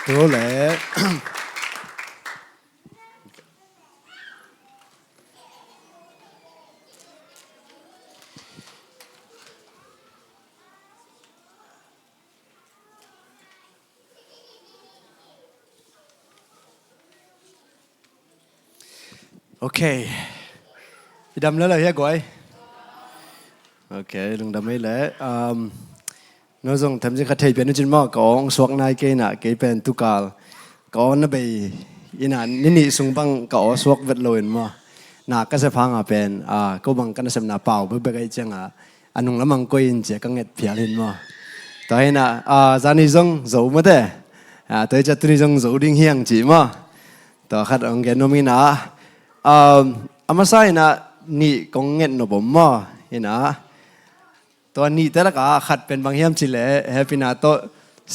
ตัวแหละโอเคพี่ดำแล้วเลยเฮียก้อยโอเคลุงดำไม่แล้วน้องส่งทำสิ่งขัดใจเป็นจริงมากก็สวกนายเกน่ะเกเป็นตุกาลก็นั่นไปยินนี่ส่งบังก็สวกเวทลอยมาน่ะก็จะพังเป็นก็บังกันสำนักเป่าเพื่อไปกันจังอันนู้นละมังก็ยินเจกังเงิดเพียรินมาต่อให้น่ะจานี่ส่งโจมาเด้ตัวจะตุนี่ส่งโจดิ้งเฮียงจีมาต่อขัดองเกนโนมินะอามาใส่น่ะนี่กงเงินนบมาเห็นนะตัวนี้แต่ละก็ขัดเป็นบางเฮียมจิเล่เฮปินาโต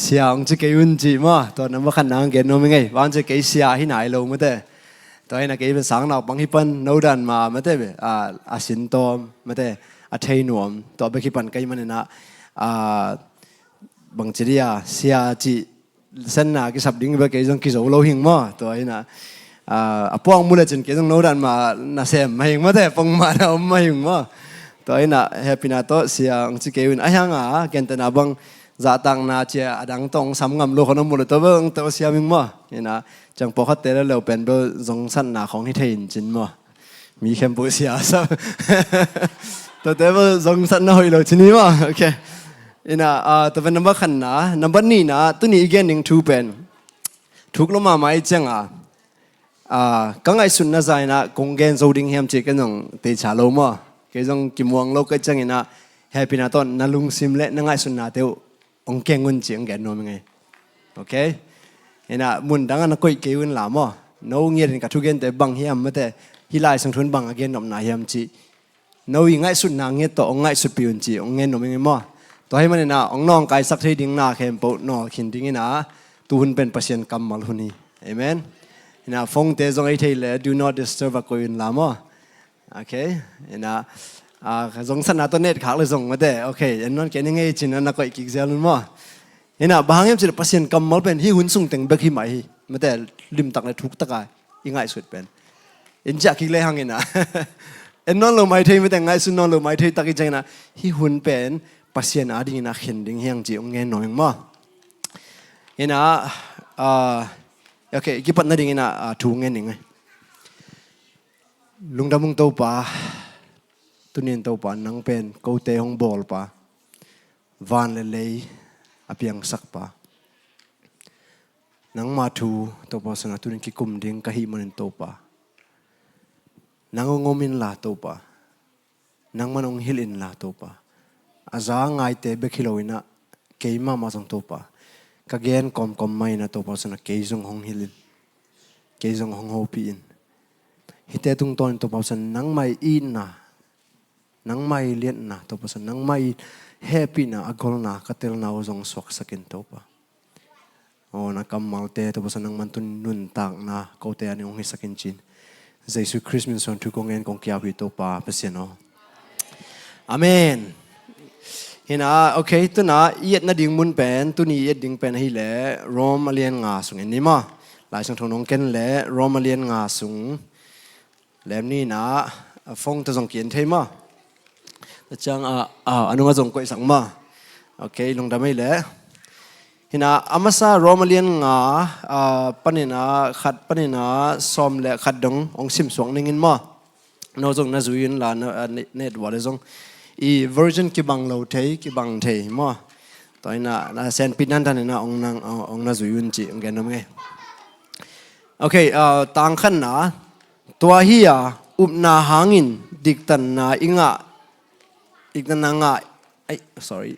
เสียงจะเกี่ยนจีมาตัวนั้นว่าขันนางเกนโนมิไงวันจะเกี่ยเสียที่ไหนลงมาเด้ตัวนี้นะเกี่ยเป็นสังนอกบางฮิปันโนดันมาเด้อาสินโตมาเด้อาเทนวมตัวเบกิปันเกี่ยมันนะบางจีเรียเสียจีเส้นน่ะกิสับดิ้งเบกิจงกิโซโลหิงมาตัวนี้นะพวกมูลจินเกี่ยงโนดันมาน่าเสียมไม่หิงมาเด้ปงมาเราไม่หิงมาตัวนี้นะเฮปินาโตเสียงจะเกี่ยนไอ้ยังเกันแต่นาบังจะตั้งนาเจียดังตองสำงำโลกน้ำมูลตัวเบิ้งตัวเสียมิงมาเนี่ยนะจังพอเขาเตะแล้วเราเป็นโดยสงสันนาของที่เทียนจินมามีแคมปุเสียซะตัวเตะว่าสงสันน้อยเราทีนี้มาโอเคเนี่ยนะตัวเป็นนับขันนะนับนี้นะตัวนี้อีกอย่างหนึ่งทูเป็นทุกลงมาไม่จังกังไอสุนนะใจนะกงเกนโซดิ้งเฮียมจีกันงเตะชาโลมาเกี่ยงกิมวงโลกจังเห็นนะเฮปินาตอนนั่งลุงซิมเล่นั่งไอสุนนะเตวองเกงเงินจีงแกนโนมิไงโอเคเห็นนะมุนดังอันนักก็อีกเกี่ยนหลามอ่ะโน้เงียนกับทุกเกนแต่บังเฮียมไม่แต่ฮิไลสังทุนบังเกนนอมนาเฮียมจีโน้ยังไงสุนนางเงียต่อองไงสุดปิวจีองเงินโนมิไงมั่วต่อให้มันเนี่ยนะองน้องกายสักทีดิ้งนาเข้มโปนอขินดิ้งนะตูนเป็นปัศยันกรรมมาลุนีเอเมนนะฟงเตจงไอเทเล do not disturb ก็ยินลามอ่ะโอเคนะสงสารตัวเน็ตขากเลยส่งมาแต่โอเคยันนั่นแกนี่ไงจินนั่นก็อีกเสียลุ้นมั้งเห็นนะบางอย่างจะปัศยันกรรมมาเป็นที่หุ่นส่งแต่งเบกที่ใหม่มาแต่ริมตักในทุกตะกายยังไงสุดเป็นเอ็นจากกี่เลยหังเห็นนะเอ็นนั่นเราไม่เทมาแต่ไงสุดนั่นเราไม่เทตักอีกจังนะที่หุ่นเป็นปัศยันอาดีนะเห็นดิ้งเฮียงจีองเงินหน่อยมั้งเห็นนะโอเคกี่ปัจจัยดิ้งนะถูกเงินยังไงลุงดำมุงโตป่าตุนินโตป่านังเป็นกูเตะห้องบอลป่าวันเลเลยอภิยังสักป่านังมาทูโตป่าสนาตุนินกิคุมดิ้งกะฮิมันโตป่านังงมินลาโตป่านังมันองฮิลินลาโตป่าอาจารย์ไงเตะเบคิโลวินะเกี่ยมามาส่งโตป่ากะเกนคอมไม่นะโตป่าสนาเกี่ยจงห้องฮิลินเกี่ยจงห้องโฮปีนฮิตเตตุงตอนโตป่าสนานังไม่อินนะนังไม่เลี้ยนนะตัวภาษานังไม่แฮปปี้นะอกอลนะกัตเตลนาวจงสวกสักินตัวปะโอ้นักกำมัลเตตัวภาษานังมันตุนนุนตักนะเขาเตอันนี้องค์สักินจินเยซูคริสต์มินส่วนทุกองเงินกองเกียร์วิตัวปะเปเสียนอาเมนเห็นนะโอเคตัวน่ะเย็ดน่ะดิ่งมุนเป็นตัวนี้เย็ดดิ่งเป็นให้แหละโรมาเลียนงาสูงอันนี้มาหลายช่างทงน้องเกนแหละโรมาเลียนงาสูงแล้วนี่นะฟงจะส่งเขียนเทมาจังอันนู้นก็ส่งกุยสังมาโอเคลงดำไม่เลยเห็นนะอามาซาโรมาเลียนงาปันนี่นะขัดปันนี่นะซ้อมและขัดดงองซิมสวงนึงินมาโนจงน่าจุยินลาเน็ตว่าเลยจงอีเวอร์ชันกิบังเราเทกิบังเทมาตอนนี้นะเซนปิดนั่นท่านนะองนางองน่าจุยินจีองแกนน้ำไงโอเคต่างขั้นนะตัวเฮียอุบนาหางินดิกตันนาอิงะอีกนั่นนางะsorry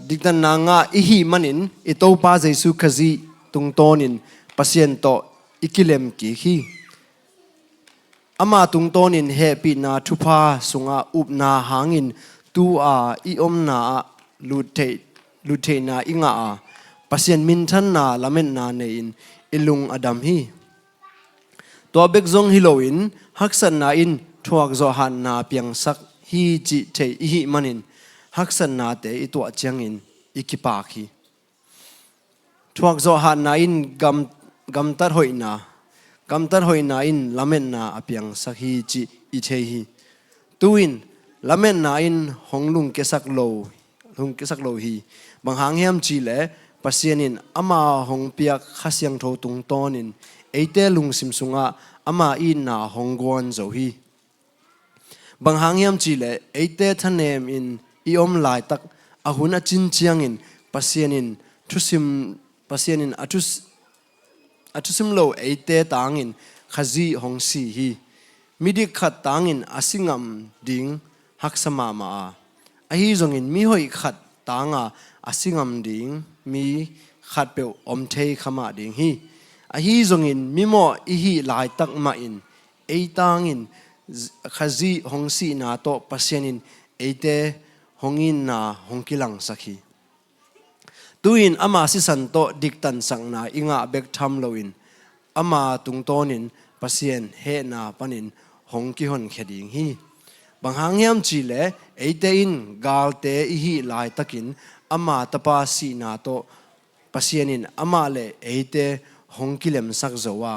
ดิกนั่นนางะอีหิมันินอิโตปาเจสุขจีตุงโตนินปัศยันโตอิกิเลมกิฮีอามาตุงโตนินเฮปีนาทุพาสุงาอุบนาหางินตูอาอิอมนาลุเทนาอิงะปัศยันมินทันนาลาเมนนาเนอินอิลุงอดัมฮีตัวเบกซงฮิโลอินฮักสันนาอินทวกโซฮันนาเปียงสักฮีจิเทอิฮิมันินฮักสันนาเตอิตัวเจียงอินอิกิปาคี thuak zo ha na in gam tar hoi na in lamen na apiang sakhi chi i the hi tuin lamen na in honglung kesak lo hi bang hang hiam chi le pasianin ama hong piak khasyang tho tung tonin eite lung sim sunga ama in na honggon zo hi bang hang hiam chi le eite thanem in iom lai tak ahuna chin chiang in pasianin atusim lo eite tangin khazi hong si hi midik khat tangin asingam ding haksama ma ahi zongin mi hoi khat tanga asingam ding mi khat pe om thei khama ding hi ahi zongin mi mo i hi lai tak ma in eitangin khazi hong si na to pasianin eite hongin na hongkilang sakhi tuin ama si santo diktan sang na inga bek tham loin ama tungtonin pasien he na panin hongki hon kheding hi banghang yam chi le eite in galte i hi lai takin ama tapa si na to pasienin ama le eite hongkilem sak zowa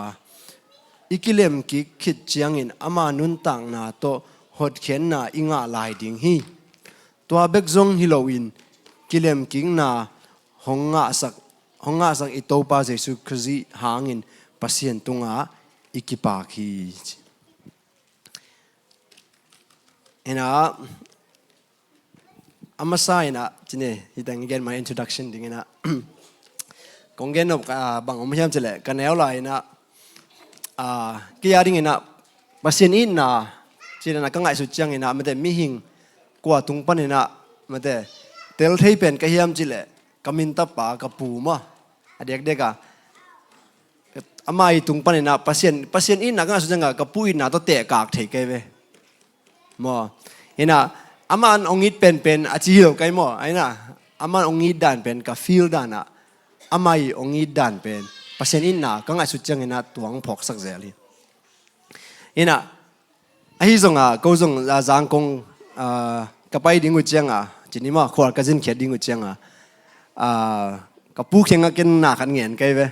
ikilem ki khit chiangin ama nun tang na to hot khen na inga lai ding hi to bek zong hiloin kilem king na honga sak i Topa Jesu Kristi hangin pasien tunga ikipa khi ena amasa ena chine hitang again my introduction ding ena kongen of bang omhyam chele kanel la ena kia ding ena pasien in na china na kangai su chang ena mate mi hing kwa tung pan ena mate tel thei pen ka hiam chile kamin tapa kapu ma adek deka amai tung panina pasien in na nga su janga kapu in na to te kak thei ke ve mo ina aman ongit pen achi lo kai mo aina aman ongit dan pen ka feel dana amai ongit dan pen pasien in na ka nga su jang ina tuang phok sak zeli ina ahi zonga ko zong zang kong kapai dingu changa chini ma khwal ka jin khet dingu changa kapu khenga ken na khan ngen kai ve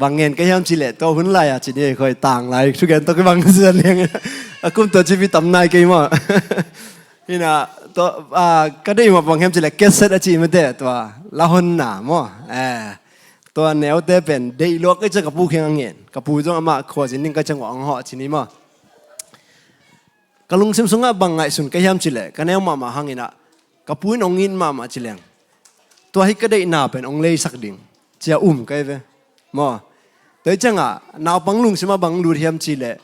bang ngen kai ham chile to hun lai chi ni khoi tang lai thu gen to ke bang zan leng akum to chi bi tam nai kai ma ina to ka dei ma bang hem chile ke set a chi ma de to la hon na mo to neo te pen dei lo ke cha kapu khenga ngen kapu jong ama khwa jin ning ka chang ang ho chi ni ma kalung sim sunga bang ngai sun kai ham chile ka neo ma hangina kapu in ongin ma chileng to hi ka dei na pen ong lei sak ding chia kai ve mo tới changa nào bang lung sima bang lu hiam chi le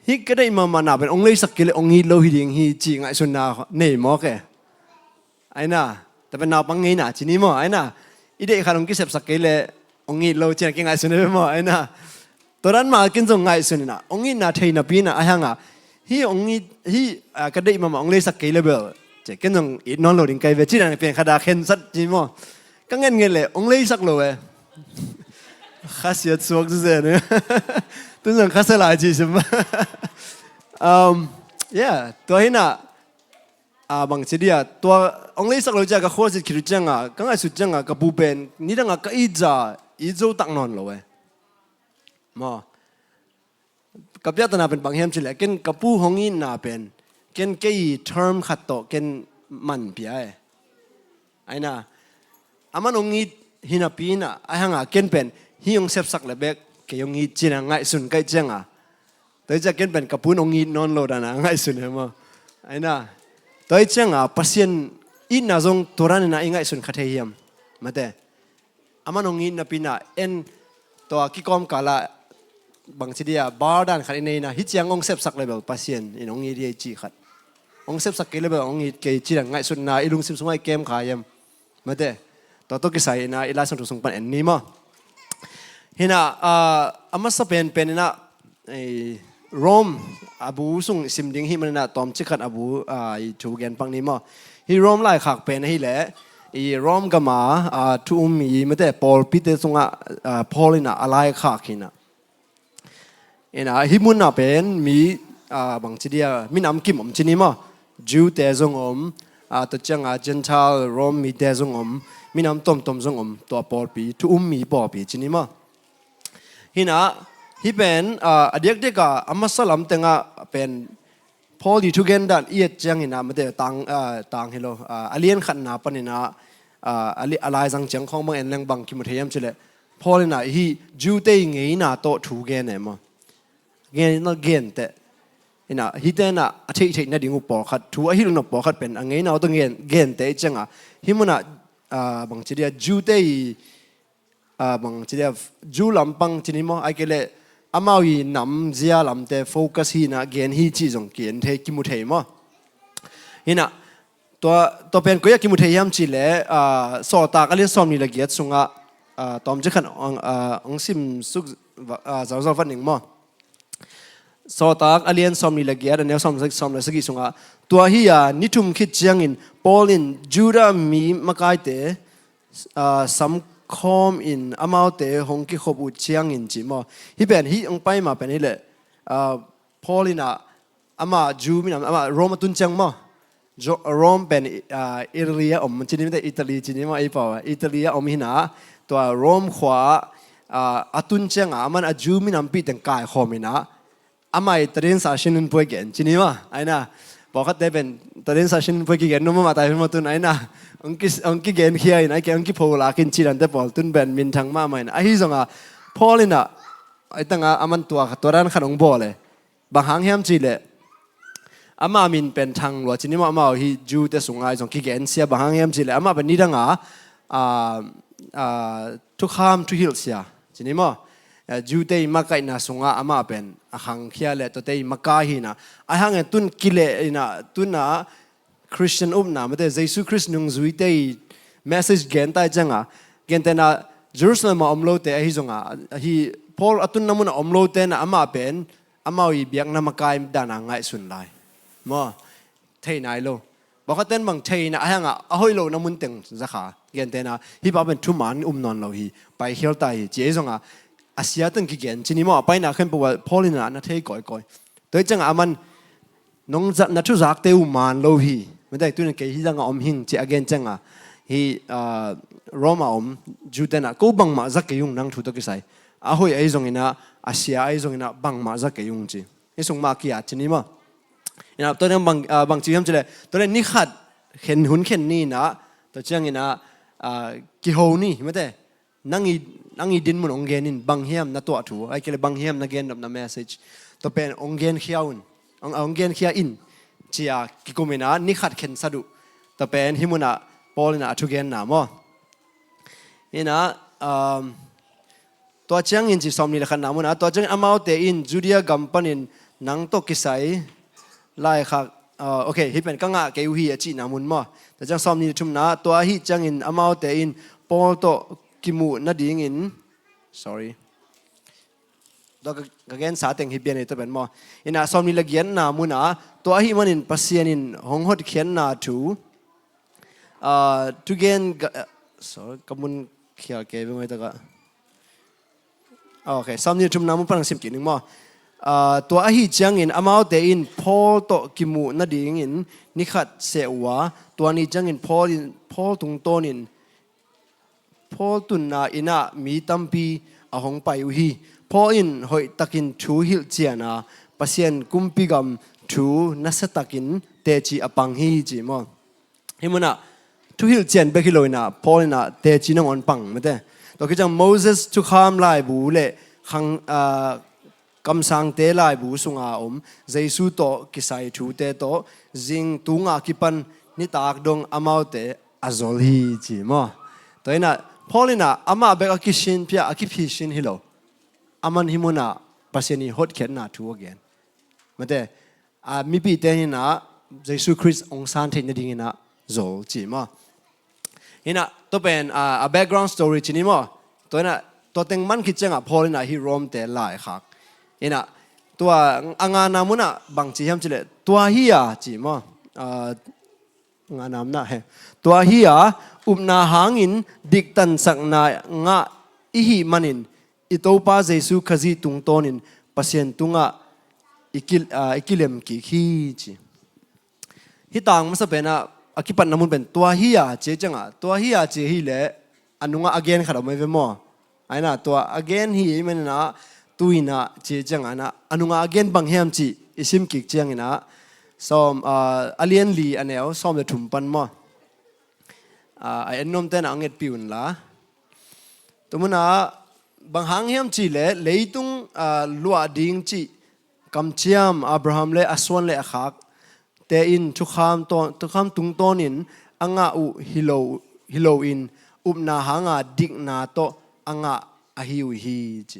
hi ka dei ma na pen ong lei sak ke le ong hi lo hi ding hi chi ngai sun na nei mo ke ai na ta pen nào bang ngai na chi ni mo ai na i dei kharong ki sep sak ke le ong hi lo chen ke ngai sun ne mo ai na to ran ma kin jong ngai sun na ong hi na thei na pi na a hanga hi ong hi ka dei ma ong lei sak ke le bel che ken jong i non lo ding kai ve chi na pen khada khen sat chi mo ka ngen nge le ong lei sak lo e khasiat suak zu ne tun jong khasala chi sim yeah to hina bang chidia to ong lei sak lo ja ka khor chi khiru changa ka ngai su changa ka bu pen ni danga ka i zo tak non lo e mo kapya ta na pen bang hem chi le ken kapu hongin na pen ken kei term khat to ken man pia e aina aman ongi hina pina ahanga ken pen hi ong sep sak le bek ke ongi china ngai sun kai chenga toi ja ken pen kapun ongi non lo dana ngai sun hema aina toi chenga pasien in na jong toran na ingai sun khathe hiam mate aman ongi na pina en to ki kom kala bang chidia bar dan khat nei na hi chiang ong sep sak level pasien in ongi ri chi khat ong sep sak ke level ong it ke chi ngai sun na ilung sim sungai kem khayam mate to ki sai na ila sang sung pan en ni ma hina amasa pen na rom abu sung sim ding hi man na tom chi khat abu I thu gen pang ni ma hi rom lai khak pen hi le I rom gama thu mi mate pol pite sunga polina alai khak hina ena hi mun na pen mi bang chidia min am kim om chini ma Jew te zong om to changa Gentile Rom mi te zong om มีน้ำต้มซงตัวปอปีทุมีปอปีจินิมะฮินะฮิเป็นอดีตเด็กก็อามาสลัมเต็งเป็นพอดีทุกเกนดันเอียดจังฮินะมันเดต่างเฮโลอเลียนขันนาปนินะอะไรสังจังของบางเอ็นแรงบางคิมุเทียมเฉลพอเลยนะฮีจูเตยงี้นะโตถูกเกนเนี่ยมั้งเกนนั่นเกนแต่ฮินะฮิเตนะอาทิตย์นั่นดิ่งอุปอขัดถูกฮิลนอุปอขัดเป็นอันงี้นะต้องเกนแต่จังฮิมันบางทีเดียจูเตยบางทีเดียจูลำปังจินิมไอเกเลอามาวีนำเสียลำแต่โฟกัสฮีนะเกนฮีจีจงเกนเทกิมุเทียมฮินะตัวเป็นก็อยากกิมุเทียมจีเล่สอตากเลี้ยงซ้อมนี่ละเกียรติสุงตอมจะขันองซิมสุกจะฟันหนึ่งมั้งสอตากเลี้ยงซ้อมนี่ละเกียรติเนี่ยซ้อมเลยสักกี่สุงตัวฮีนิทุมคิดจังอินปอลินจูดามีมาไกเตสัมคอมอินอามาเตหงกิขบุจังอินจีมั้งฮีเป็นฮีองไปมาเป็นนี่แหละปอลินอามาจูมินะอามาโรมาตุนจังมั้งโรมเป็นอิตาลีมันจีนี่ไม่ได้อิตาลีจีนี่มาไอ้ป่าวอิตาลีหินะตัวโรมขวาอัตุนเจงมันอาจูมินำปีแต่งกายขอมินะอามาตรีนสาชินุนป่วยเกนจีนี่มาไอ้น่ะบอกเขาได้เป็นตรีนสาชินุนป่วยเกนนุ่มมาตายมาตุนไอ้น่ะองค์เกนเขียนไอ้แกองค์โพลากินจีนันแต่พอตุนเป็นมินทางมาใหม่ไอ้ที่ส่งพอเลยน่ะไอ้ตั้งมันตัวร้านขนมบ่อเลยบางหางแฮมจีเลยอามามินเป็นทางหลวงจีนี่มาฮีจูแต่สงไงส่งขี้เกียจเสียบางแห่งจีเลยอามาเป็นนี่ดังทุกข้ามทุกฮิลเสียจีนี่มาจูแต่มาไกน่ะสงอามาเป็นหางเขียเลยตัวแต่มาไกฮีนะไอ้หางตุนกิเลนะตุนคริสเตียนนะไม่ได้เยซูคริสต์นุ่งจุยแต่เมสเซจเกนแต่จังเกนแต่นะเยรูซาเล็มอมโลแต่ฮีส่งฮีพอลตุนน้ำมันอมโลแต่นะอามาเป็นอามาอีเบียงน้ำมาไกด่านง่ายสุดเลยมั้งเทนายโลบอกเขาเต้นบางเทนะไอ้ห่างเอาให้โลน้ำมันเต็งสักขาเกนเตนะฮีบเป็นทุ่มมันนอนเราฮีไปเฮียลไตเจ๊ส่งอาเซียตั้งกี่เกนจีนี่มั้งไปน่ะเข้มปวดพอลินะน่ะเทก่อยโดยจังมันน้องจัดนัทุรักเตวมันโลฮีไม่ได้ตัวนึงเกี่ยจังอมหิงเจ้าเกนจังฮีโรมาจูเตนะกูบังมาจักเกยุงนั่งทุตกิสัยเอาให้ไอ้ส่งนะอาเซียไอ้ส่งนะบังมาจักเกยุงจีไอ้ส่งมากี่จีนี่มั้งนะตัวนั้นบางจีนจะเลยตัวนั้นนี่ขัดเข็นหุ่นเข็นนี่นะตัวเจ้างี้นะกิโฮนี่ไม่ได้นั่งดินมันองเกนินบางเฮียมนะตัวถูไอ้เกลบางเฮียมนะเกนดับนะเมสเซจตัวเป็นองเกนเขียวองเกนเขียอินเจียกิโกมินะนี่ขัดเข็นสะดุตัวเป็นฮิมุนะปอลนะทุเกนนะมั้งนี่นะตัวเจ้าอินจีสอมนี่ละขันนะมั้งนะตัวเจ้าอามาเตอินจูเดียกัมปันินนังโตกิไซไล่ค่ะโอเคฮิเป็นกังะเกยุฮีจีนามุนมั้งแต่จังซ้อมนี่ทุ่มนะตัวฮิจังอินอามาเตอินปอลโตกิมูนาดิ่งอิน sorry ตัวกะเกนสาเต็งฮิเบียนตัวเป็นมั้งอินะซ้อมนี่ละเกียนนามุนนะตัวฮิมันอินปัสเซียนินหงหดเขียนนาทูทุเกนsorry กำมุนเขียเกเป็นไงตัวก็โอเคซ้อมนี่ทุ่มนะมุนปังสิบกี่นึงมั้งตัวอาฮิจังอินอามาเตอินพอลโตกิมูนาดิ่งอินนิขัดเสวะตัวนี้จังอินพอลตุงโตนินพอลตุนนาอินะมีตัมปีอาหงไปอุฮีพออินหอยตักินทูฮิลเจียนาปัสยันกุมปีกัมทูนัสตักินเตจีอปังฮีจีมั้งฮิมุนะทูฮิลเจียนเบกิโลอินะพอลอินะเตจีนงอนปังไม่ได้ตัวคือจังโมเสสทุกขามลายบูเล่ขังกำสังเตลายบูสุงอาเจสุโตกิไซทูเตโตจิงตุงอากิปันนิตากดงอามาเตอโซลฮีจีมั้งตัวนี้นะพอลินะอามาเบกอากิชินพิอากิพิชินฮิโลอามันฮิมุนะปัสยานีฮดเข็นนาทูอเกนไม่ได้มีปีเตนินะเจสุคริสต์องค์สันเทนดิ่งนะโซลจีมั้งนี่นะตัวเป็นbackground story จีนี่มั้งตัวนี้นะตัวเต็งมันคิดจังพอลินะฮิโรมเตลายขักนี่นะตัวงานนามุนะบางจีเฮมจิเลตัวเฮียจีมั้งงานนามนะเฮตัวเฮียนาหางอินดิกตันสักนางะอิหิมันินอิโตปาเจสุขจีตุงโตนินปัสยันตุงะอิกิเลมกิขีจีฮิตังมันจะเป็น อากิปันน้ำมันเป็นตัวเฮียเจจังอ่ะตัวเฮียเจฮีเละอันนู้ง again ขัดออกมาเป็นมั่วไอ้น่ะตัว again ฮีมันนะตุยนะเจจังอ่ะนะอันนู้ง again บางเฮียมจีอิสิมกิกเจียงนะซ้อมอเลียนลีอันเนี้ยซ้อมจะถุมปันมั่วไอ้นมเต้นอังเกตปิวนละตัวมันนะบางหางเฮียมจีเละเลยตุงลัวดิ่งจีกำเชียมอับราฮัมเละอสวนเละขักแต่อินทุกคำตุงต้นินอังอุฮิโลอินอุบนาหางดิกนาโตอังอหิวฮีจี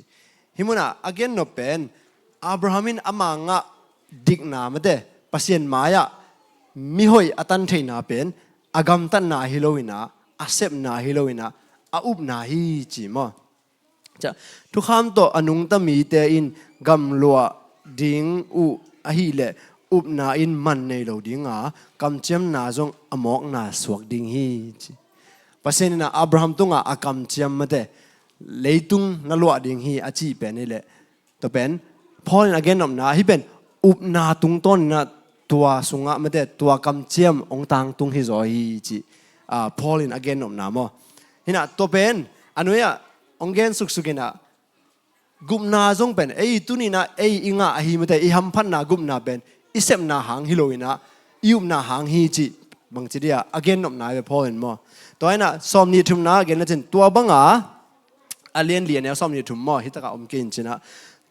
ฮิมุนะอเกนโนเป็นอับราฮัมินอามังดิกนามาเดปัสยันมายะมิหอยอตันเทนาเป็นอากำตันนาฮิโลอินะอาเซบนาฮิโลอินะอาอุบนาฮีจีมอจะทุกคำโตอนุงตมีแต่อินกำลัวดิ่งอุอหิเลอุบนาอินมันในโลดิ่งกำเจียมนาจงอมอกนาสวกดิ่งฮีปัสยันนะอับราฮัมตุงอากำเจียมมาเดเลยตุงนลัวดิ่งฮีอาจีเป็นนี่แหละตัวเป็นพอในเกณฑ์นำนาที่เป็นอุบนาตุงต้นนะตัวสุงะมาเดตัวกำเจียมองตังตุงฮิโซฮีจีพอในเกณฑ์นำนามอที่น่ะตัวเป็นอันนี้องเกณฑ์สุกๆนะกุมนาจงเป็นตุนี่นะอิงะฮีมาเดฮัมพันนากุมนาเป็นอิเซมนาหางฮิโลอินะยุมนาหางฮีจีบางทีเดียอเกนนบนาไปพอเห็นมั้ยตัวนั้นสอมนิทุมนาเกนนั่นเป็นตัวบังอาเลียนเลียนเนี่ยสอมนิทุมมั้ยฮิตกะอมกินจีนะ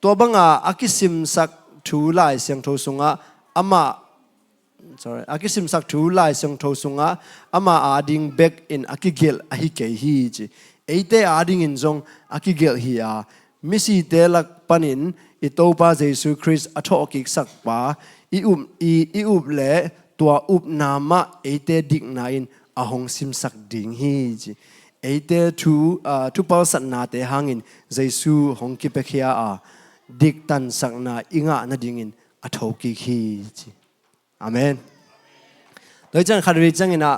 ตัวบังอากิสิมสักทูไลเสียงโทสุงะอามาอากิสิมสักทูไลเสียงโทสุงะอามาอาดิงเบกอินอากิเกลอาฮิเกฮีจีเตอาดิงอินจงอากิเกลฮีมิสิเตลักปันินอิโตปาเยซูคริสต์อัทโอกิกสักปาอีอุบเล่ตัวอุบนามะเตดิกนาอินอาหงซิมสักดิ่งฮีจีเตทุปาสันนาเตหังอินเยซูหงกิเปเคียดิกตันสักนาอิงะนาดิ่งอินอัทโอกิกฮีจีอาเมนโดยจังคาริจังอินะ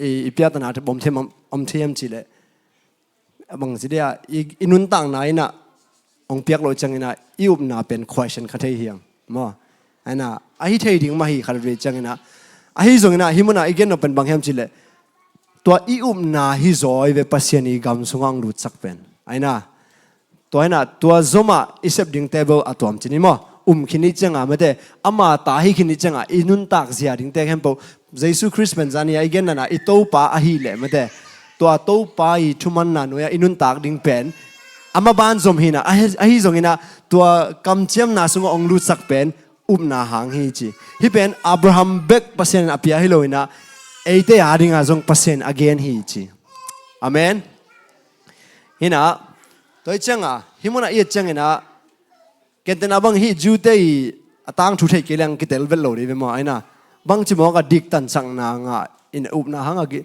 อีเปียตนาบอมเทมอมเทียมจีเล่บางสิเดียอินุนต่างนายนะองเปียกโลจังอินะอิอุบนาเป็น question คาเทียงมั้งไอ้น่ะไอ้ที่ดิ่งมาฮีคาริจังอินะไอ้ที่ส่งอินะฮิมุนะอีกเนอเป็นบางแห่งจิเล่ตัวอิอุบนาฮิจอยเวปัสยานีกำสุงังรูดสักเป็นไอ้น่ะตัวซอมาอิเซบดิ่งเทเบิลอัตวมจินี่มั้งขินิจังไม่ได้อามาตาฮิขินิจังอินุนตักเสียดิ่งเทเข้มปูเยซูคริสต์เป็นจานี่อีกเนอนะอิโตปาอหิเลไม่ได้ตัวโตปาอิทุมันนานุยอินุนตักดิ่งเป็นอามาบานซอมหินะไอ้ที่ส่งอินะตัวกำเจียมนาสุงองรูดสักเป็นอุบนาหางฮีจีที่เป็นอับราฮัมเบกปัสยันอภิยาฮิโลอินะเตอาดิงอาจงปัสยัน again ฮีจีอาเมนฮินะตัวจังฮิมุนะอีจังอินะเกณฑ์นาบังฮีจูเตยตั้งทุเทกิเลงกิเตลเวลโลดีเวมไอ้นะบังจิมอกดิกตันสังนางอินอุบนาหางกิ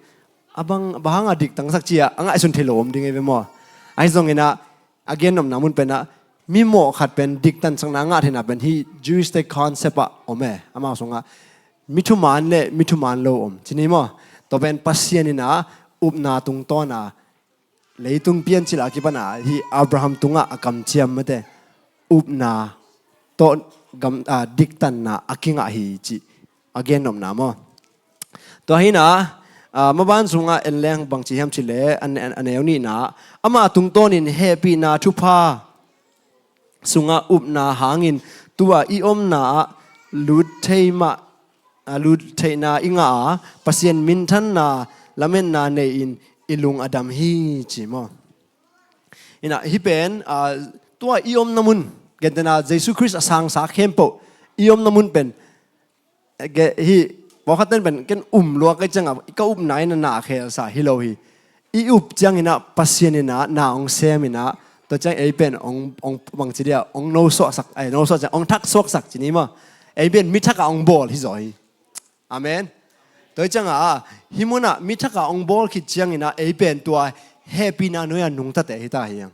บังบางดิกตังสักเจียไอ้สุนเทโลมดิ่งเวมไอ้ทรงอินะ again นำนามุนเป็นนะมีหมอขัดเป็นดิกตันสังนางที่น่ะเป็นที่ Jewish concept โอเมอามาส่งมิถุมันเล่มิถุมันโลทีนี้มั้งตัวเป็นปัสยานินะอุบนาตุงต้นเลยตุงเปลี่ยนจิลากิปนาที่อับราฮัมตุงกำเจียมมาเดอุบนาต้นกำดิกตันนะอากิงฮีจิอาเกนนมนามั้งตัวนี้นะมาบ้านสุงเอ็นแรงบางทีhemจิเลอันเอวนี่นะอามาตุงต้นินเฮปีนาทุพาสุงอุบนาหางินตัวอีอมนาลุดเทมาลุดเทนาอิงปัสยันมินทันนาละเมนนาเนอินอิลุงอดัมฮีจิมออินะฮิเป็นตัวอีอมนามุนเกณฑ์นาเยซูคริสต์สังสาเข้มโปอีอมนามุนเป็นเกฮีบอกเขาเต้นเป็นกันลัวกันจังก็ไหนนาเคสาฮิโลฮีอีจังอินะปัสยันอินะนาองเซมินะตัวจังเป็นองบางทีเดียวองโนสสักโนสจังองทักสวกสักจีนี้มั้งเป็นมิทักองบอลฮิจอยอาเมนตัวจังฮิมุนะมิทักองบอลคิดจังอินะเป็นตัวเฮปีนาโนยานุงตัดเตหิตาเฮียง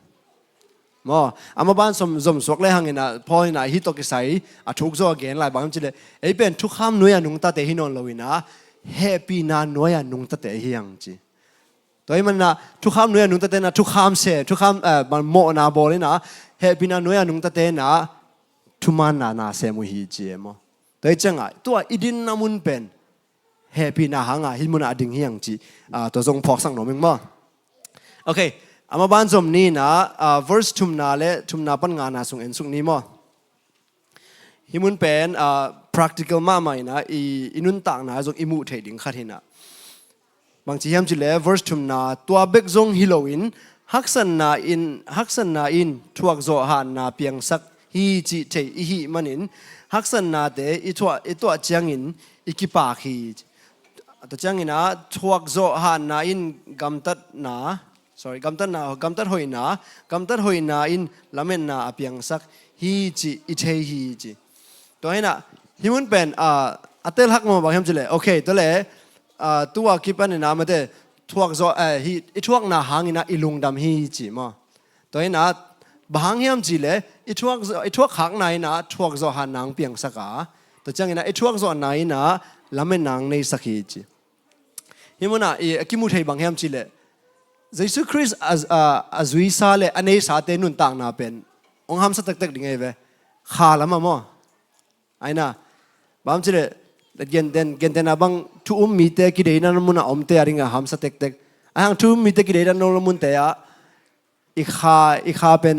มั้งอามาบ้านสมสวกเลยหังอินะพออินะฮิตกิสัยทุกโซเกนหลายบางทีเลยเป็นทุกคำโนยานุงตัดเตหินอนลวินะเฮปีนาโนยานุงตัดเตเฮียงจีตัวมันนะทุกคำนุยนุงตะเตนะทุกคำเสทุกคำมันโมนาบอเลยนะเฮปินานุยนุงตะเตนะทุมันนาเสมุฮีเจมตัวจังตัวอิดินนามุนเป็นเฮ happy na hanga hilmuna ading hiang chi to zong phok sang no meng mo okay ama ban zom ni na verse thumna pan nga na sung en sung ni mo himun pen practical ma mai na inun tak na zong imu thei ding khat hina bang chi ham chi le verse thumna tua bek zong hiloin haksan na in thuak zo han na piang sak hi chi thei hi manin haksan na te itwa changin ikipa khi to changina thuak zo han na in gamtat hoina in lamen na apiang sak hi chi ithei hi chi to hina himun pen atel hak mo bang hem chile okay to le tua kipan na mate thuak zo hi ithuak na hangina ilungdam hi chi mo to hina bang hem chile ithuak khak nai na thuak zo han nang piang saka to changina ithuak zo nai na lamen nang nei sakhi chi himuna akimu thei bang hem chile Jesus Christ azui sale anei sa te nun tang na pen ong ham sa tak dingai ve kha lama mo aina bam chile gen den abang tu mi te ki deina mun om te aringa ham sa tek ahang tu mi te ki deina no mun te a i kha pen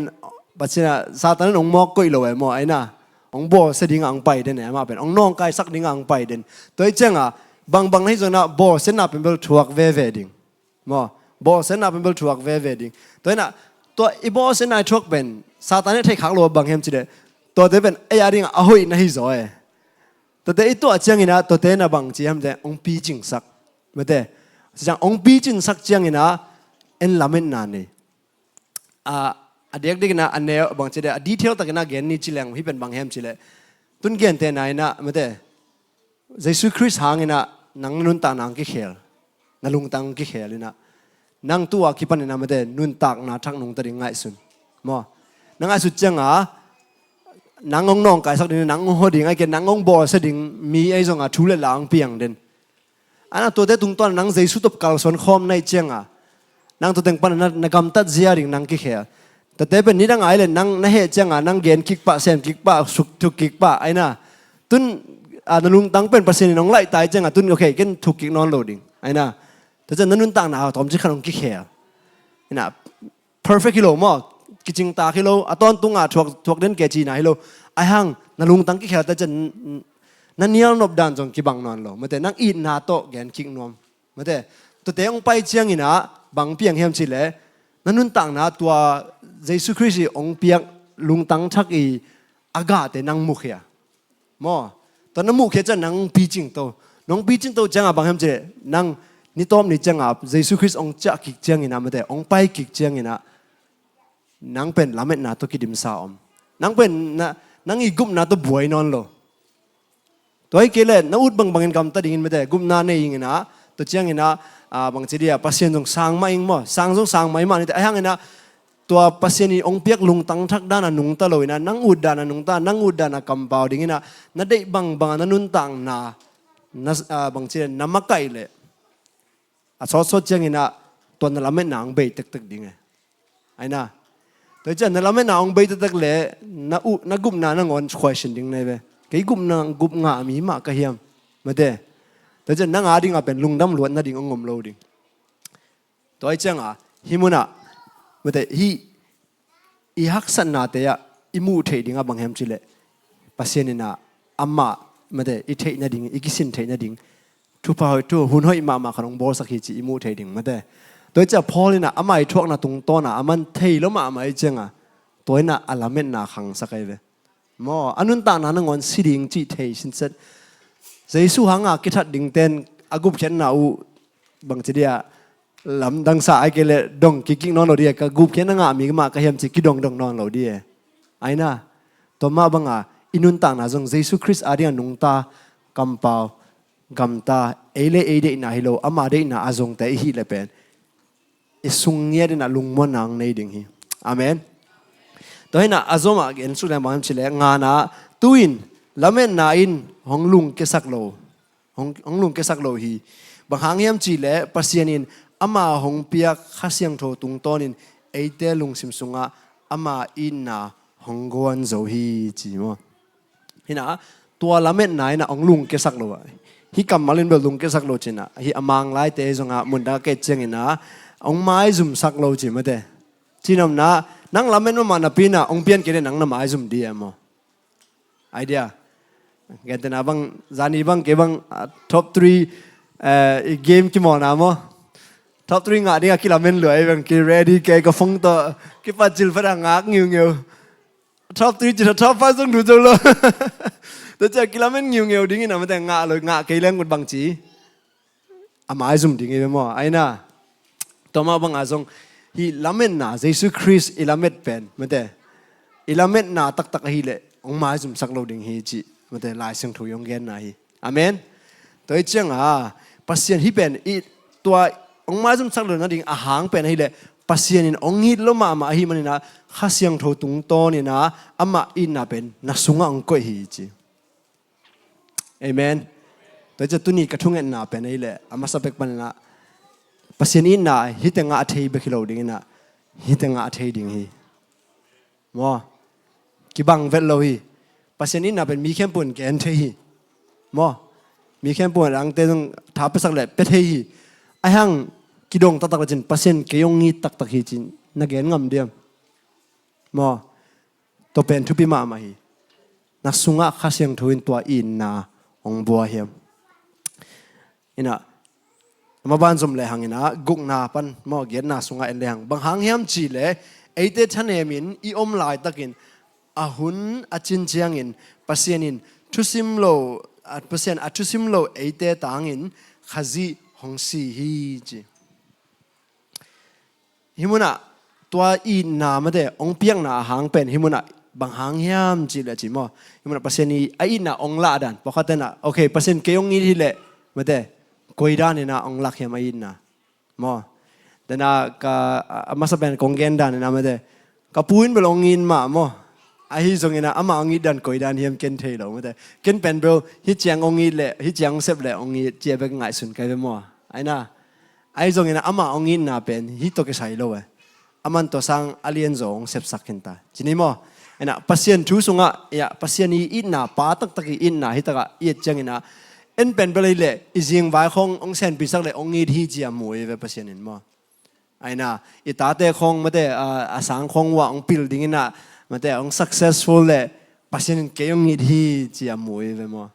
bachina satan ong mok koi lo mo aina ong bo se ding ang pai den ma pen ong nong kai sak ding ang pai den toi chenga bang nei zona bo se na pen bel thuak ve ding mo bo sen na bel thuak ve ding toina to I bo sen na thuak ben satan thei khak lo bang hem chide to te ben ai aring a hoi na hi zo e to te to achang ina to te na bang chi ham de ong pi jing sak mate chang ong pi jing sak chang ina en lamen na ne adek dik na ane bang chide a detail tak na gen ni chilang hi ben bang hem chile tun gen te na ina mate Jesus Christ hangina nang nun ta nang ki khel nalung tang ki khel ina nang tua kipan na mate nun tak na thak nong tari ngai sun mo nang ai su changa nang ong nong kai sak din nang ho ding ai ke nang ong bo sa ding mi ai zonga thule lang piang den ana to te tung ton nang jesu top kal son khom nai changa nang to teng pan na gam tat zia ring nang ki khe ta te ben ni dang ai le nang na he changa nang gen kik pa sem kik pa suk thu kik pa ai na tun nalung tang pen pasin nong lai tai changa tun okay ken thu kik non loading ai naแต่จะนั่นต่างนะตอมจีขนมกิเขียนะ perfect กิโลมั้งกิจงตากิโลตอนตุงถวกเดินเกจีนะกิโลไอ้หังนั่นลุงตั้งกิเขียแต่จะนั่นเนี่ยนบดันจงกิบังนอนโลมาแต่นั่งอีนาโตแกนคิงนวมมาแต่ตัวเตงไปเชียงอินะบังเปียงเฮมชิเลนั่นต่างนะตัวเยซูคริสต์องเปียงลุงตั้งชักอีอากาศแต่นั่งมุขเขียมั้งตอนนั้นมุขเขียจะนั่งปีจิงโตน้องปีจิงโตจังอ่ะบังเฮมชิเลนั่งนี่ต้อมนี่จังอ่ะเยซูคริสต์องจักกิจจังอินะมาแต่องไปกิจจังอินะนังเป็นลำเม็ดนาตัวกิดิมสาวนังเป็นนังอีกุมนาตัวบวยนอนโลตัวไอ้เกล็ดนังอุดบังเงินกำตัดยิงมาแต่กุมนาเนี่ยยิงนะตัวจังอินะบางทีเดียพัศยันจงสร้างมาเองมั้งสร้างจงสร้างมาอีกมานี่แต่ไอ้หังอินะตัวพัศยันนี่องเปียกลุงตั้งทักด้านนุ่งตะลอยนะนังอุดด้านนุ่งตานังอุดด้านกำเปาดิ่งนะนั่นได้บางนั่นนุ่นตังนะบางทีน้ำมักไก่เลยสดจังอินะตัวนั่นละไม่หนังเบยตึกดิ่งไอ้นะแต่จะนั่นละไม่หนังเบยตึกเลยนักกุมนานังอน question ดิ่งเลยเว้ยกี่กุมนางกุมงามีมากกะเฮียมมาเด้แต่จะนังอาดิ่งอ่ะเป็นลุงดำล้วนนั่นดิ่งองงมโลดิ่งตัวไอ้จังอ่ะฮิมุนะมาเด้อีฮักสันนาเตะอิมูเทดิ่งอ่ะบางแห่งจิเลปัสเซนินะอาม่ามาเด้อีเทนั่นดิ่งอีกิสินเทนั่นดิ่งทุพาหอยตัวหุ่นหอยมาขนมบอสักทีจีอิมูเทดิ่งมาเด้ตัวจะพอเลยนะอาม่าทวกนะตรงต้นนะอามันเทแล้วมาอาม่าจังอ่ะตัวน่ะอัลลาเมนน่ะขังสักไอ้เว้ยมออันนั้นต่างนั้นงอนสิดิ่งจีเทสินเสร็จเยซูหังอ่ะกิทัดดิ่งเต้นอากุบเช่นน่ะบางทีเดียลำดังสายเกล็ดดงกิ๊กนอนเราเดียกกุบเช่นน่ะมีมากระเฮียมจีกิดงนอนเราเดียไอ้น่ะตัวมาบังอ่ะอินุนต่างน่ะจงเยซูคริสต์อาเดียนุงตากำเปากำตาเอเลเดน่ะฮิโลอามาเดน่ะอาจงแต่ฮิเลเป็นสุงเงียดน่ะลุงมันนางในดิ่งฮีอาเมนตัวนี้น่ะอาจงมาเห็นสุดแล้วมันเฉลยงานะตุยนละเมนนาอินห้องลุงเกสักโลห้องลุงเกสักโลฮีบางครั้งเฮียมจีเล่ปัสยานินอามาห้องเปียกข้าเสียงโทตุงต้นินเอเตลุงซิมซุงะอามาอินน่ะห้องกวนโซฮีจีมั้งนี่น่ะตัวละเมนนายน่ะห้องลุงเกสักโล hi kam malin bel lung ke sak lo china hi amang lai te zonga munda ke chengina ong mai zum sak lo chi mate chinom na nang lamen ma na pina ong pian ke nang na mai zum di amo idea gen na bang zani bang ke bang top 3 game ki mo na mo top 3 nga dia ki lamen loi bang ki ready ke ka phong to ki pa chil fa ngak ngiu ngiu top 3 chỉ là top 5 xong đủ rồi lo tôi chơi kỹ lắm em nhiều đi nghe nào mà tại ngạ cái lên một bằng chỉ ai dùng đi nghe mà ai na tôi mà bằng ai dùng hi lắm em na Jesus Christ lắm em pen mà tại lắm em na tắc hi lệ ông mai dùng sắc lâu đình hi chỉ mà tại lại sang thủ yong gen na hi amen tôi chăng Pasian hi pen tua ông mai dùng sắc lâu na đình hang pen hi lệ Pasian in ong hit lo ma hi manina khasiang tho tung to ni na ama in na pen na sunga ong ko hi chi amen to cha tuni ka thung en na pen ai le ama sapek panna Pasian in na hitenga athei be khilo ding na hitenga athei ding hi mo ki bang vet lo hi Pasian in na pen mi khem pun ken thei hi mo mi khem pun ang te jong tha pe sak le pe thei hi ai hang ki dong tak tak jin Pasian ke yong ngi tak tak hi chin na gen ngam diam mo to pen thu pi ma hi na sunga khasiang thuin tua in na ong bua hiam ina ma ban zum le hangina guk na pan mo gen na sunga en le hang bang hang hiam chi le eite thanemin I om lai takin ahun achin chiangin Pasianin thusim lo at Pasian athusim lo eite tangin khazi hongsi hi chi himuna tua in na ma de ong piang na hang pen himuna bang hang hiam chi le chi mo himuna Pasian ni ai na ong la dan pakhatena okay Pasian ke ong hi le ma de koida ni na ong lak hiam ai na mo dana ka masa ben kongen dan na ma de ka puin belong in ma mo ai zong ina ama ong dan koida hiam ken thei lo ma de ken pen bro hi chiang ong le hi chiang sep le ong che be ngai sun kai be mo ai na ai zong ina ama ong in na pen hi to ke sai lo aman to sang alien zong sep sakinta chini mo ena Pasian thu sunga ya Pasian ni inna pa tak tak inna hi taka ye changina en pen bele le izing vai khong ong sen pisak le ong hi chia moi ve Pasian in mo aina itate khong mate asang khong wa ong building ina mate ong successful le Pasian in ke ong hi chia moi ve mo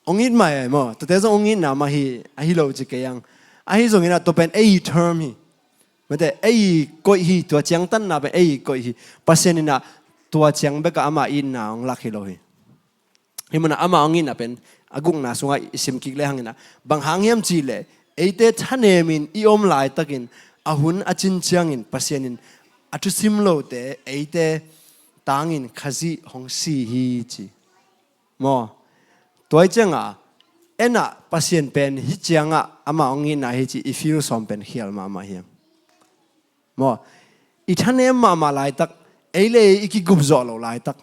ong in mai mo to te ong in na ma hi lo chi ke yang ai zong ina to pen a term hi mà thế ai coi hi tua chiang tan na be ai coi hi Pasian ina tua chiang be ka ama in na ong lak hi lo hi himana ama ong in na pen agung na sunga isim ki le hangina bang hang hiam chi le eite thanemin I om lai takin ahun achin chiangin Pasianin athu simlo te eite tangin khazi hongsi hi chi mo toy changa ena Pasian pen hi chianga ama ong in na hi chi if you som pen hial ma hiam mo ithane ma lai tak eile iki gup zo lo lai tak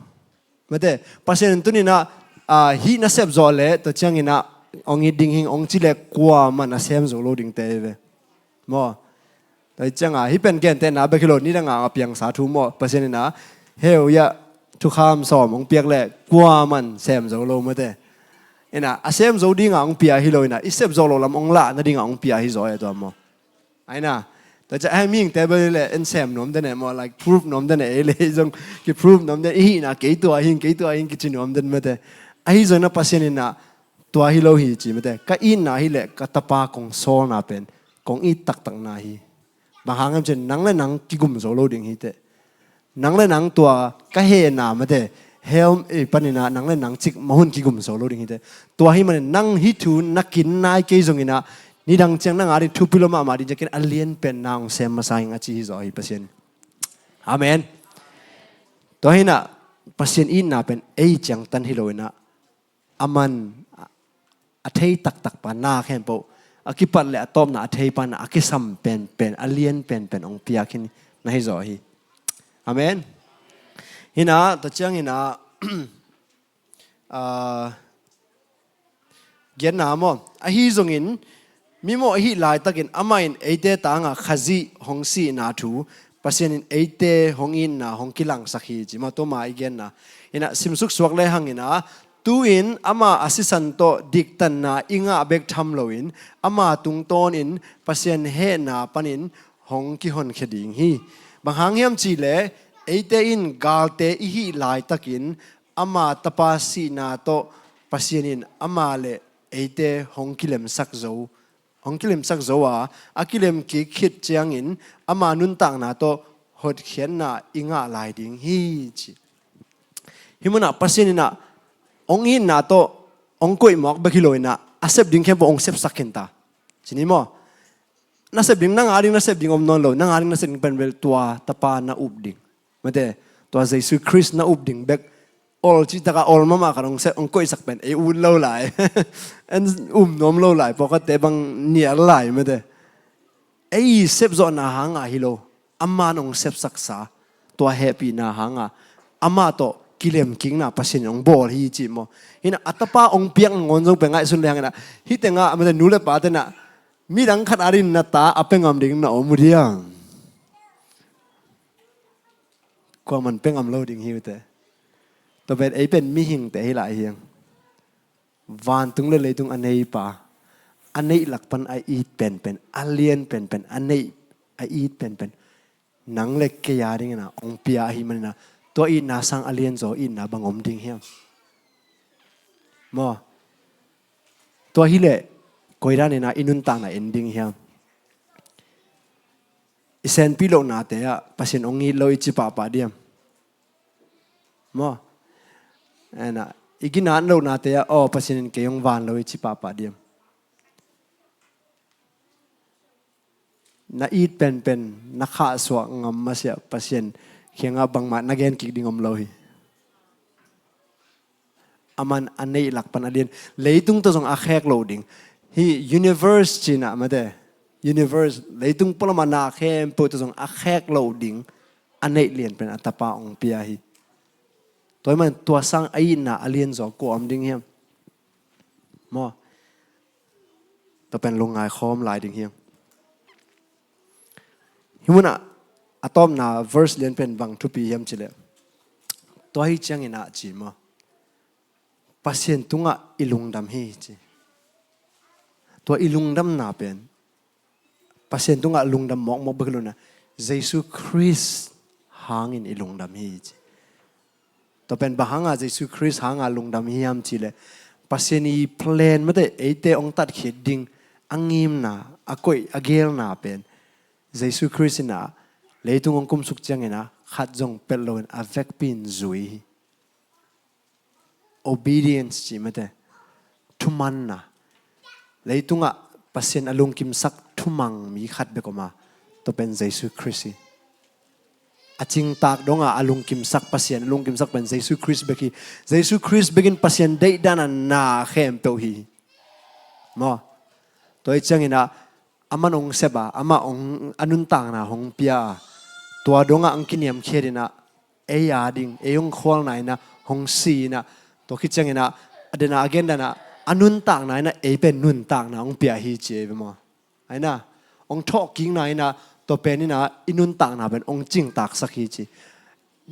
mate Pasian tu ni na hi na sep zo le to changina ong i ding hing ong chile kwa man a sem zo lo ding te ve mo to changa hi pen gen te na be kilo ni nga piang sa thu mo Pasian na heu ya thu kham som ong piak le kwa man sem zo lo mate ena a sem zo ding ong pia hi lo ina I sep zo lo lam ong la na ding ong pia hi zo e to mo ainaแต่จะให้มิ่งแต่เบลเลยเอ็นแซมน้อมแต่เนี่ยมา like proof น้อมแต่เนี่ยเลยจงกี่ proof น้อมแต่อีน่ะกี่ตัวหิงกี่จีน้อมแต่ไม่แต่ไอ้จงน่ะPasianน่ะตัวฮิโลหิจีไม่แต่ก็อินน่ะฮิเละก็ตะปากงโซน่ะเป็นกงอีตักน่ะฮิบางครั้งจะนั่งเลยนั่งกี่กุมโซโลดิ่งฮิแต่นั่งเลยนั่งตัวก็เฮน่ะไม่แต่เฮลปนิน่ะนั่งเลยนั่งจิกมาหุ่นกี่กุมโซโลดิ่งฮิแต่ตัวฮิมันนั่งฮิทูนักกินนายกี่จงน่ะนี่ดังเจียงนั่งอะไรทุบพิโลมาดิจะกินอเลียนเป็นนางเซมมาใส่งาจีฮิโซฮิPasianอาเมนตัวนี้นะPasianอินน่ะเป็นเอจังตันฮิโลนะอามันอัฐยตักปานาแค่พออากิปัดเลยอะตอมนะอัฐยปานาอากิซัมเป็นอเลียนเป็นองพิอาคินนะฮิโซฮิอาเมนฮินะตัวเจียงฮินะเกียรนามอฮิซงอินมีโมหิลายตะกินอามาอินเอเตตางะขจิหงสีนาทูPasianอินเอเตหงอินนะหงกิลังสักฮีจิมาตัวมาอีกนะอินะสิมสุกสวกเลยหังอินะ tu in ama asisanto diktan na inga bek tham loin ama tungton in pasien he na panin hong ki hon kheding hi bang hangiam chi le eite in galte I hi lai takin ama tapasi na to pasienin ama le eite hong kilem sak zo hong kilem sak zo a akilem ki khit chiang in ama nun tang na to hot khian na inga lai ding hi chi himuna pasien na ong hin na to ong koi mok bakiloi na asep ding khem ong sep sakenta chini mo na sep ding nang aring na sep ding om non lo nang aring na sep ding pen bel tua tapa na up ding mate tua Jesus Christ na up ding bek all chi taka all mama karong se ong koi sak pen e un lo lai en nom lo lai pokat te bang niar lai mate ei sep zo na hanga hilo amma nong sep saksa tua happy na hanga amma to kilem king na pasin ong bol hi chi mo hina atapa ong piang ngon jong pengai sun leng na hi tenga amade nule pa te na mi dang khat arin na ta apengam ding na omudiang ko man pengam lo ding hi te to bet ei pen mi hing te hi la hiang van tung le le tung anei pa anei lak pan ai eat pen pen alien pen pen anei ai eat pen pen nang le ke ya ding na ong pia hi man naตัวอินนาสังอเลียนโจอินนาบังอมดิ่งเฮียมอตัวฮิเล่กอยด้านเนี่ยนะอินุนต่างน่ะเอ็นดิ่งเฮียอิเซนพิโลนาเตะปัสยันองค์ฮิโลอิจิปาปาเดียมมอเอ็นะอีกินานโลนาเตะอ๋อปัสยันเกยองวานโลอิจิปาปาเดียมนาอีดเป็นนักข่าสวงงมาเสียปัสยันเขียงอาบังมานักเรียนกิกดิ่งอมลอยอามันอันนี้หลักปันอันเรียนเลยตุ้งตัวส่งอาแขกโลดิ่งฮี universe จีน่ะมาเด้ universe เลยตุ้งปรมาณาแค่เปิดตัวส่งอาแขกโลดิ่งอันนี้เรียนเป็นอัตปาองเปียฮีตัวมันตัวสร้างไอ้น่ะอันเรียนจอกอมดิ่งเฮียมอตัวเป็นลงงายคอมลายดิ่งเฮียฮิมุน่ะอะตอมนา verse เรียนเป็นบางทุปีเฮียมจิเลตัวให้จังอินะจีมาปัสยันตุงะอิลุงดำฮีจีตัวอิลุงดำนาเป็นปัสยันตุงะลุงดำมอกบกลุนะเยซูคริสต์หางอินอิลุงดำฮีจีตัวเป็นบางหางเยซูคริสต์หางลุงดำฮียมจิเลปัสยันอีเพลนไม่ได้เอเตองตัดเขียดดิ่งอังยิมนาอากอยอเกลนาเป็นเยซูคริสต์นาเลยตุงองคุมสุขจังเงนะขัดจงเป็นโลนอเวกปินจุย obedience จีไม่ได้ทุมันนะเลยตุงอ่ะปัสยันอารมณ์กิมสักทุมังมีขัดเบกอมาตัวเป็นเยซูคริสต์อาจิงตากดงอ่ะอารมณ์กิมสักปัสยันอารมณ์กิมสักเป็นเยซูคริสต์เบกีเยซูคริสต์เบกินปัสยันได้ด้านนาเข้มเปวฮีมอตัวจังเงนะอามันองเสบะอามาองอนุนต่างนะหงเปียตัวดงอ่ะอังกินยมเขียดนะเอียดิงเอยงควงไหนนะหงสีนะตัวคิดจังนะเดน่าอเกนดานะอนุนต่างไหนนะเอเป็นนุนต่างนะองเปียฮีเจไปมั้งไอ้นะองทอกกิ้งไหนนะตัวเป็นนี่นะอินุนต่างนะเป็นองจิงตากสักฮีจี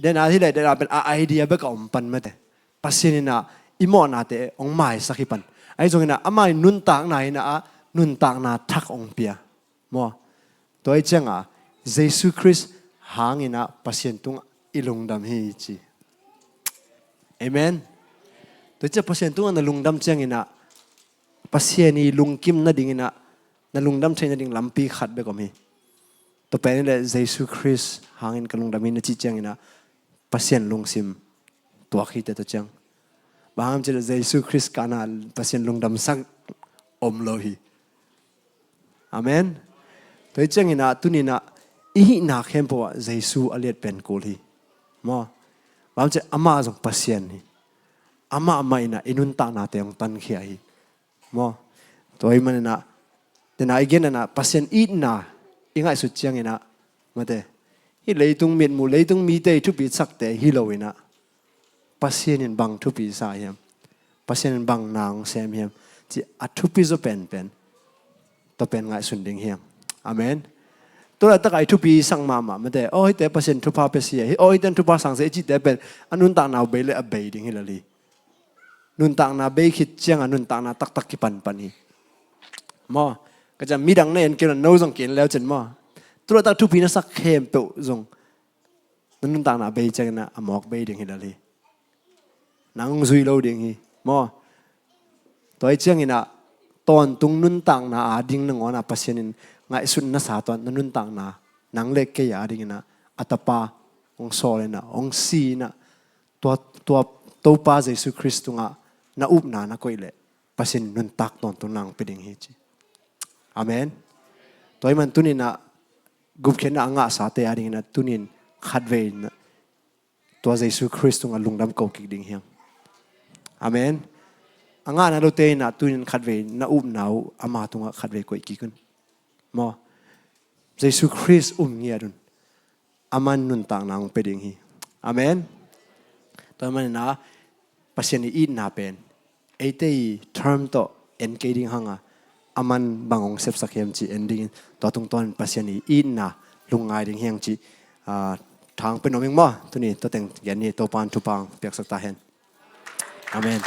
เดน่าที่ไหนเดน่าเป็นไอเดียเบกอมปันมาแต่ปัสสินี่นะอิโมนาเตองไม่สักฮีปันไอ้ตรงนี้นะอามานุนต่างไหนนะนุนต่างนาทักองเปียมัวตัวไอ้เจ้าเยซูคริสต์หางอินะปัสยันตุงอิลุงดำฮีจีเอเมนตัวเจ้าปัสยันตุงอันลุงดำเจ้าอินะปัสยันนีลุงกิมนั่นดิ่งอินะนั่นลุงดำเชนนั่นดิ่งลำปีขัดเบกอมีตัวเป็นนี่แหละเยซูคริสต์หางอินกับลุงดำฮีนั่นจีเจ้าอินะปัสยันลุงซิมตัวขี้แต่ตัวเจ้าบางครั้งจะเยซูคริสต์การนั่นปัสยันลุงดำสักอมโลหีอาเมนตัวเจ้าอินะตุนีนะอีนักเข้มปวดเยซูอเลียดเป็นกูลีมั้งบางทีอามาส่งปัสยันนี่อามาอินะอินุนตานาเตยองตันเขียฮีมั้งตัวไอ้มันนะแต่น่าอีกนะปัสยันอีน่ะอีง่ายสุดเจียงนะมาเตะฮีเลยตุงมีมูเลยตุงมีเตยทุบีสักเตะฮีโลวินะปัสยันบังทุบีสายเฮมปัสยันบังนางเซมเฮมที่อัทุบีจะเป็นตัวเป็นง่ายสุดดิ่งเฮมอาเมนตัวเราตั้งไอ้ทุบีสังมาไม่ได้โอ้ยแต่ปัสยันทุพาเปเสียโอ้ยแต่ทุพาสังเสียจิตแต่เป็นอนุนต่างนาเบลเลยอเบยดิ่งเฮลลี นุนต่างนาเบคิดเชียงนุนต่างนาตักกิปันปันฮีมอก็จะมีดังในเอ็นเกลนโน้ตงเกลแล้วจนมอตัวตักทุพีนัสักเข้มเปิลงนุนต่างนาเบเชียงนะอมอกเบดิ่งฮิดาลีนังซุยโลดิ่งฮีมอตัวไอเชียงนะตอนตุงนุนต่างนาอาดิ่งนึงอ๋อนะปัสยานินไงสุดนัสาตอนนุนต่างนานังเล็กเกียดิ่งนะอัตปาองโซเลนะองซีนะตัวTopa Yesus Kristus na upna na koile pasin nun tak ton tunang peding hichi amen toy man tunin na gup khen na anga sa te aring na tunin khatve na to Yesus Kristus nga lungdam ko ki ding hiang amen anga na lo te na tunin khatve na upna ama tunga khatve ko ki kun mo Yesus Kristus ngia dun aman nun tak nang peding hi amenตัวมันนะปัจจัยนี้น่าเป็นไอ้ที่ทอมโตเอ็นเกดิ้งฮังอ่ะอามันบางองเซฟสักเห็นจีเอ็นดิ้งตัวตรงต้นปัจจัยนี้น่าลุงไงดิ้งเฮียงจีทางเป็นน้องมิ่งมั่วตัวนี้ตัวแต่งยันนี้ตัวปานทุปังเปียกสักตาเห็นอาเมน